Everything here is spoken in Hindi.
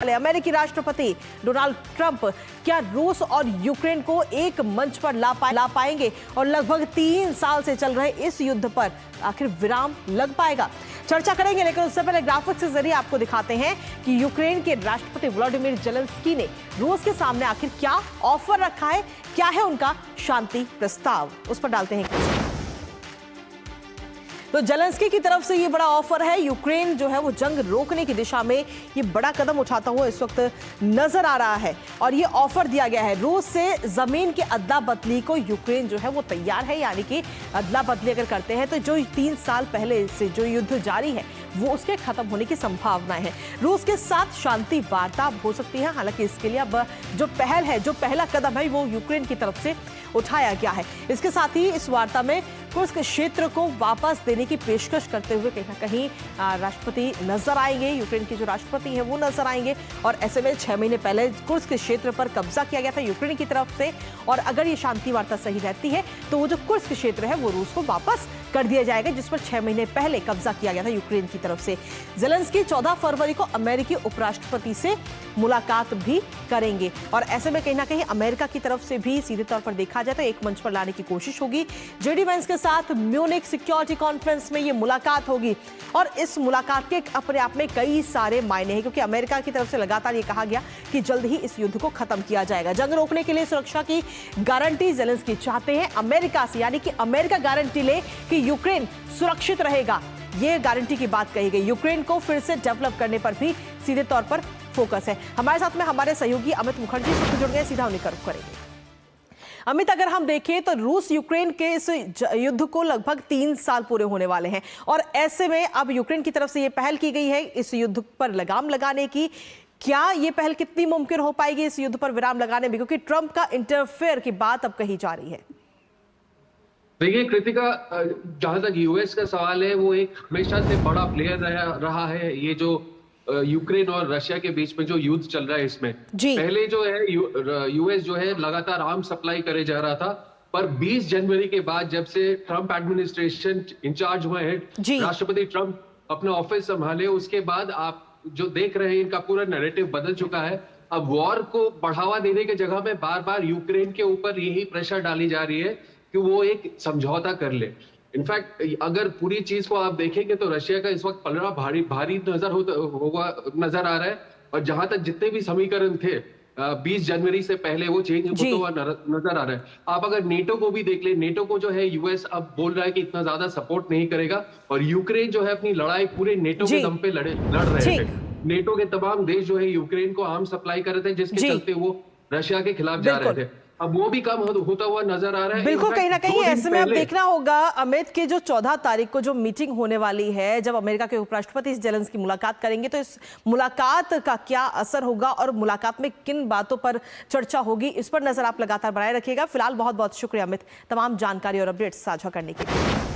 अमेरिकी राष्ट्रपति डोनाल्ड ट्रंप क्या रूस और यूक्रेन को एक मंच पर ला पाएंगे और लगभग 3 साल से चल रहे इस युद्ध पर आखिर विराम लग पाएगा? चर्चा करेंगे, लेकिन उससे पहले ग्राफिक्स के जरिए आपको दिखाते हैं कि यूक्रेन के राष्ट्रपति व्लादिमीर जेलेंस्की ने रूस के सामने आखिर क्या ऑफर रखा है, क्या है उनका शांति प्रस्ताव, उस पर डालते हैं। तो जेलेंस्की की तरफ से ये बड़ा ऑफर है। यूक्रेन जो है वो जंग रोकने की दिशा में ये बड़ा कदम उठाता हुआ इस वक्त नजर आ रहा है और ये ऑफर दिया गया है रूस से जमीन के अदला बदली को शांति जो है वो तैयार है, यानी कि अदला बदली अगर करते हैं तो जो 3 साल पहले से जो युद्ध जारी है वो उसके खत्म होने की संभावनाएं हैं। रूस के साथ शांति वार्ता हो सकती है, हालांकि इसके लिए अब जो पहल है, जो पहला कदम है वो यूक्रेन की तरफ से उठाया गया है। इसके साथ ही इस वार्ता में कुर्स्क क्षेत्र को वापस देने की पेशकश करते हुए कहीं ना कहीं राष्ट्रपति नजर आएंगे, यूक्रेन के जो राष्ट्रपति हैं वो नजर आएंगे। और ऐसे में 6 महीने पहले कुर्स्क क्षेत्र पर कब्जा किया गया था यूक्रेन की तरफ से, और अगर ये शांति वार्ता सही रहती है तो वो जो कुर्स्क क्षेत्र है वो रूस को वापस कर दिया जाएगा, जिस पर 6 महीने पहले कब्जा किया गया था यूक्रेन की तरफ से। जेलेंस्की 14 फरवरी को अमेरिकी उपराष्ट्रपति से मुलाकात भी करेंगे और ऐसे में कहीं ना कहीं अमेरिका की तरफ से भी सीधे तौर पर देखा जाए तो एक मंच पर लाने की कोशिश होगी। जेडी वेंस के साथ म्यूनिख सिक्योरिटी कॉन्फ्रेंस में ये मुलाकात होगी और इस मुलाकात के अपने आप में कई सारे मायने हैं, क्योंकि अमेरिका की तरफ से लगातार ये कहा गया कि जल्द ही इस युद्ध को खत्म किया जाएगा। जंग रोकने के लिए सुरक्षा की गारंटी जेलेंस्की चाहते हैं अमेरिका से, यानी कि अमेरिका गारंटी ले कि यूक्रेन सुरक्षित रहेगा। ये गारंटी की बात कही गई। यूक्रेन को फिर से डेवलप करने पर भी सीधे तौर पर फोकस है। हमारे साथ में हमारे सहयोगी अमित मुखर्जी से जुड़ गए, सीधा उन्हीं का रुख करेंगे। अमित, अगर हम देखें तो रूस यूक्रेन के इस युद्ध को लगभग 3 साल पूरे होने वाले हैं और ऐसे में अब यूक्रेन की तरफ से ये पहल की गई है इस युद्ध पर लगाम लगाने की। क्या ये पहल कितनी मुमकिन हो पाएगी इस युद्ध पर विराम लगाने में, क्योंकि ट्रंप का इंटरफेयर की बात अब कही जा रही है? देखिए कृतिका, जहां तक यूएस का सवाल है, वो एक हमेशा से बड़ा प्लेयर रहा है। ये जो यूक्रेन और रशिया के बीच में जो युद्ध चल रहा है, इसमें पहले जो है यूएस जो है लगातार आर्म्स सप्लाई करे जा रहा था, पर 20 जनवरी के बाद जब से ट्रंप एडमिनिस्ट्रेशन इंचार्ज हुए हैं, राष्ट्रपति ट्रंप अपना ऑफिस संभाले, उसके बाद आप जो देख रहे हैं इनका पूरा नैरेटिव बदल चुका है। अब वॉर को बढ़ावा देने की जगह में बार बार यूक्रेन के ऊपर यही प्रेशर डाली जा रही है कि वो एक समझौता कर ले। इनफैक्ट अगर पूरी चीज को आप देखेंगे तो रशिया का इस वक्त पलड़ा भारी नजर आ रहा है, और जहां तक जितने भी समीकरण थे 20 जनवरी से पहले वो चेंज होता हुआ नजर आ रहा है। आप अगर नेटो को भी देख ले, नेटो को जो है यूएस अब बोल रहा है कि इतना ज्यादा सपोर्ट नहीं करेगा, और यूक्रेन जो है अपनी लड़ाई पूरे नेटो के दम पे लड़ रहे थे। नेटो के तमाम देश जो है यूक्रेन को आर्म सप्लाई कर रहे थे, जिसके चलते वो रशिया के खिलाफ जा रहे थे। अब वो भी कम होता हुआ नजर आ रहा है। बिल्कुल, कहीं ना कहीं ऐसे में अब देखना होगा अमित के जो 14 तारीख को जो मीटिंग होने वाली है, जब अमेरिका के उपराष्ट्रपति जेलेंस्की मुलाकात करेंगे, तो इस मुलाकात का क्या असर होगा और मुलाकात में किन बातों पर चर्चा होगी, इस पर नजर आप लगातार बनाए रखिएगा। फिलहाल बहुत बहुत शुक्रिया अमित, तमाम जानकारी और अपडेट्स साझा करने के लिए।